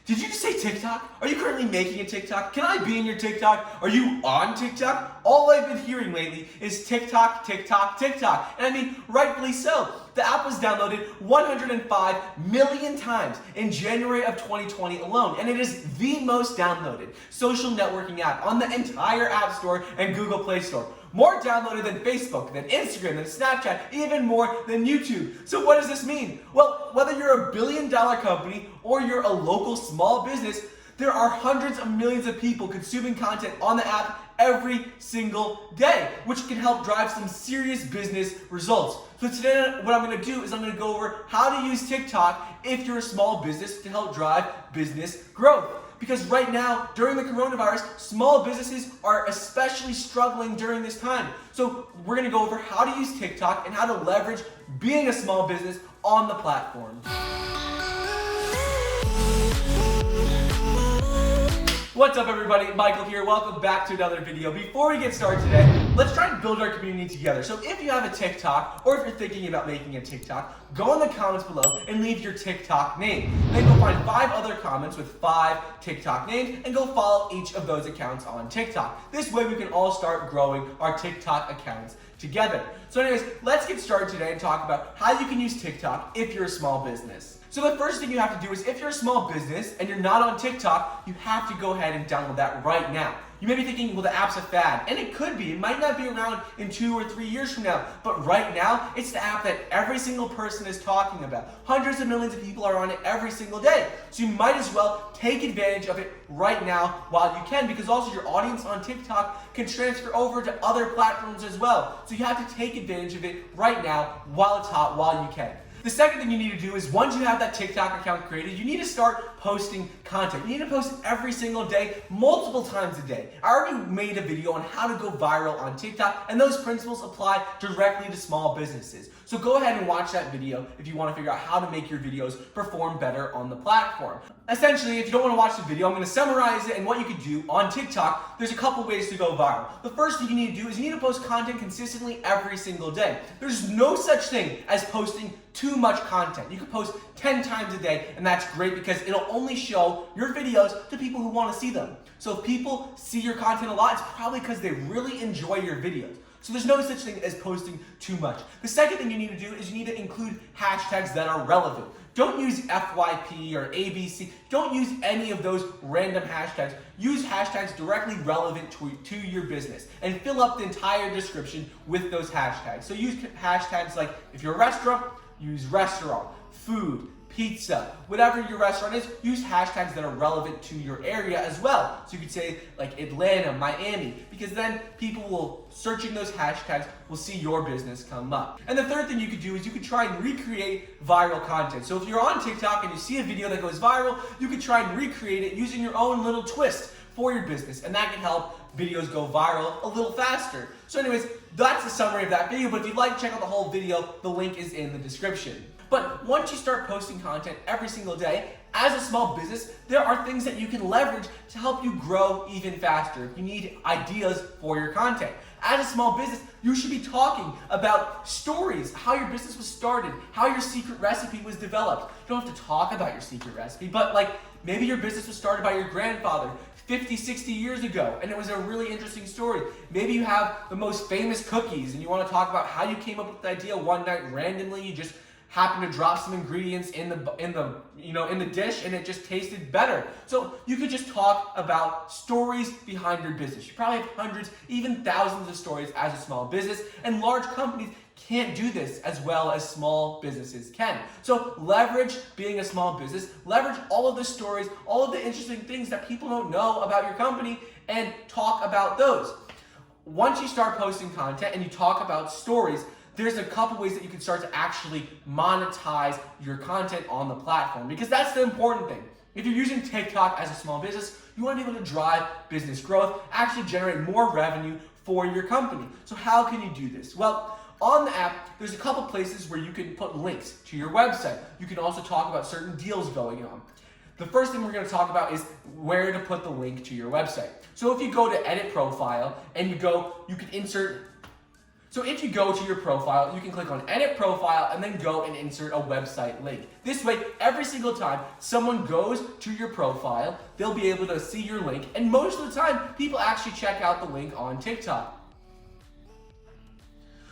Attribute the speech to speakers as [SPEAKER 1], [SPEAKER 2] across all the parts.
[SPEAKER 1] Did you just say TikTok? Are you currently making a TikTok? Can I be in your TikTok? Are you on TikTok? All I've been hearing lately is TikTok, TikTok, TikTok. And I mean, rightfully so. The app was downloaded 105 million times in January of 2020 alone, and it is the most downloaded social networking app on the entire App Store and Google Play Store. More downloaded than Facebook, than Instagram, than Snapchat, even more than YouTube. So what does this mean? Well, whether you're a billion-dollar company or you're a local small business, there are hundreds of millions of people consuming content on the app every single day, which can help drive some serious business results. So today what I'm going to do is I'm going to go over how to use TikTok if you're a small business to help drive business growth. Because right now, during the coronavirus, small businesses are especially struggling during this time. So we're going to go over how to use TikTok and how to leverage being a small business on the platform. What's up everybody, Michael here, welcome back to another video. Before we get started today, let's try and build our community together. So if you have a TikTok, or if you're thinking about making a TikTok, go in the comments below and leave your TikTok name. Then go find 5 other comments with 5 TikTok names and go follow each of those accounts on TikTok. This way we can all start growing our TikTok accounts together. So anyways, let's get started today and talk about how you can use TikTok if you're a small business. So the first thing you have to do is if you're a small business and you're not on TikTok, you have to go ahead and download that right now. You may be thinking, well, the app's a fad, and it could be. It might not be around in 2 or 3 years from now, but right now, it's the app that every single person is talking about. Hundreds of millions of people are on it every single day. So you might as well take advantage of it right now while you can, because also your audience on TikTok can transfer over to other platforms as well. So you have to take advantage of it right now while it's hot, while you can. The second thing you need to do is once you have that TikTok account created, you need to start posting content. You need to post every single day, multiple times a day. I already made a video on how to go viral on TikTok, and those principles apply directly to small businesses. So go ahead and watch that video if you want to figure out how to make your videos perform better on the platform. Essentially, if you don't want to watch the video, I'm going to summarize it and what you could do on TikTok. There's a couple ways to go viral. The first thing you need to do is you need to post content consistently every single day. There's no such thing as posting too much content. You can post 10 times a day, and that's great because it'll only show your videos to people who want to see them. So if people see your content a lot, it's probably because they really enjoy your videos. So there's no such thing as posting too much. The second thing you need to do is you need to include hashtags that are relevant. Don't use FYP or ABC. Don't use any of those random hashtags. Use hashtags directly relevant to your business and fill up the entire description with those hashtags. So use hashtags like, if you're a restaurant, use restaurant, food, pizza, whatever your restaurant is, use hashtags that are relevant to your area as well. So you could say like Atlanta, Miami, because then people will, searching those hashtags, will see your business come up. And the third thing you could do is you could try and recreate viral content. So if you're on TikTok and you see a video that goes viral, you could try and recreate it using your own little twist for your business, and that can help videos go viral a little faster. So anyways, that's the summary of that video, but if you'd like to check out the whole video, the link is in the description. But once you start posting content every single day, as a small business, there are things that you can leverage to help you grow even faster. If you need ideas for your content. As a small business, you should be talking about stories, how your business was started, how your secret recipe was developed. You don't have to talk about your secret recipe, but like maybe your business was started by your grandfather 50, 60 years ago, and it was a really interesting story. Maybe you have the most famous cookies and you want to talk about how you came up with the idea one night randomly. You just happen to drop some ingredients in the dish and it just tasted better. So you could just talk about stories behind your business. You probably have hundreds, even thousands of stories as a small business, and large companies can't do this as well as small businesses can. So leverage being a small business, leverage all of the stories, all of the interesting things that people don't know about your company, and talk about those. Once you start posting content and you talk about stories, there's a couple ways that you can start to actually monetize your content on the platform, because that's the important thing. If you're using TikTok as a small business, you want to be able to drive business growth, actually generate more revenue for your company. So how can you do this? Well, on the app, there's a couple places where you can put links to your website. You can also talk about certain deals going on. The first thing we're going to talk about is where to put the link to your website. So if you go to edit profile and you can insert So if you go to your profile, you can click on edit profile and then go and insert a website link. This way, every single time someone goes to your profile, they'll be able to see your link, and most of the time, people actually check out the link on TikTok.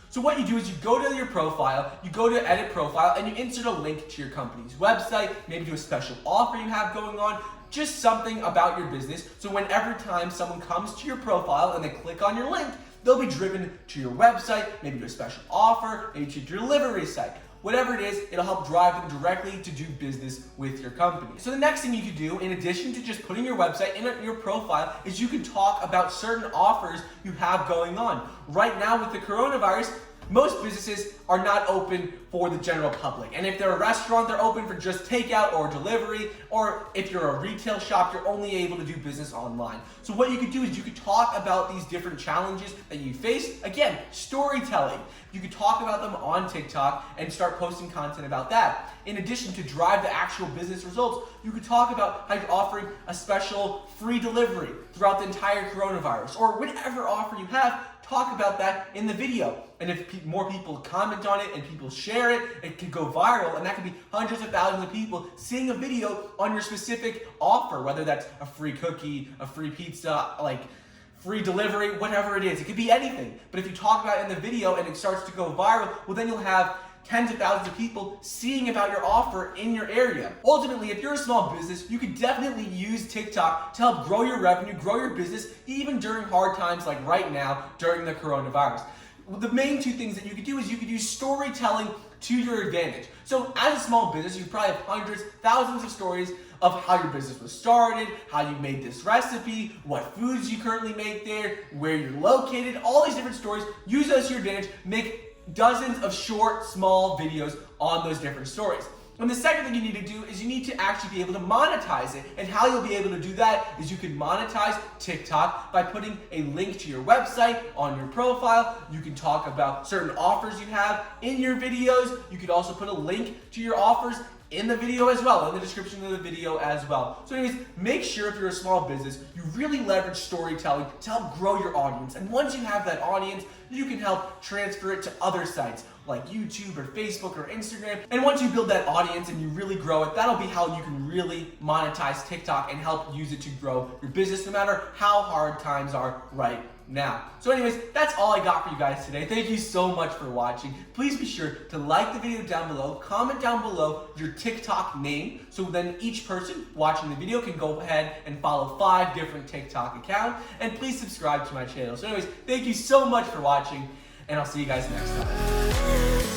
[SPEAKER 1] So what you do is you go to your profile, you go to edit profile, and you insert a link to your company's website, maybe to a special offer you have going on, just something about your business. So whenever time someone comes to your profile and they click on your link, they'll be driven to your website, maybe to a special offer, maybe to your delivery site. Whatever it is, it'll help drive them directly to do business with your company. So the next thing you could do, in addition to just putting your website in your profile, is you can talk about certain offers you have going on. Right now with the coronavirus, most businesses are not open for the general public. And if they're a restaurant, they're open for just takeout or delivery, or if you're a retail shop, you're only able to do business online. So what you could do is you could talk about these different challenges that you face. Again, storytelling. You could talk about them on TikTok and start posting content about that. In addition to drive the actual business results, you could talk about how you're offering a special free delivery throughout the entire coronavirus, or whatever offer you have. Talk about that in the video. And if more people comment on it and people share it, it could go viral, and that could be hundreds of thousands of people seeing a video on your specific offer, whether that's a free cookie, a free pizza, like free delivery, whatever it is. It could be anything. But if you talk about it in the video and it starts to go viral, well, then you'll have tens of thousands of people seeing about your offer in your area. Ultimately, if you're a small business, you could definitely use TikTok to help grow your revenue, grow your business, even during hard times like right now during the coronavirus. The main two things that you could do is you could use storytelling to your advantage. So as a small business, you probably have hundreds, thousands of stories of how your business was started, how you made this recipe, what foods you currently make there, where you're located, all these different stories. Use those to your advantage. Make dozens of short, small videos on those different stories. And the second thing you need to do is you need to actually be able to monetize it. And how you'll be able to do that is you can monetize TikTok by putting a link to your website on your profile. You can talk about certain offers you have in your videos. You could also put a link to your offers in the video as well, in the description of the video as well. So anyways, make sure if you're a small business, you really leverage storytelling to help grow your audience. And once you have that audience, you can help transfer it to other sites like YouTube or Facebook or Instagram. And once you build that audience and you really grow it, that'll be how you can really monetize TikTok and help use it to grow your business no matter how hard times are right now. So anyways, that's all I got for you guys today. Thank you so much for watching. Please be sure to like the video down below, comment down below your TikTok name, so then each person watching the video can go ahead and follow 5 different TikTok accounts, and please subscribe to my channel. So anyways, thank you so much for watching, and I'll see you guys next time.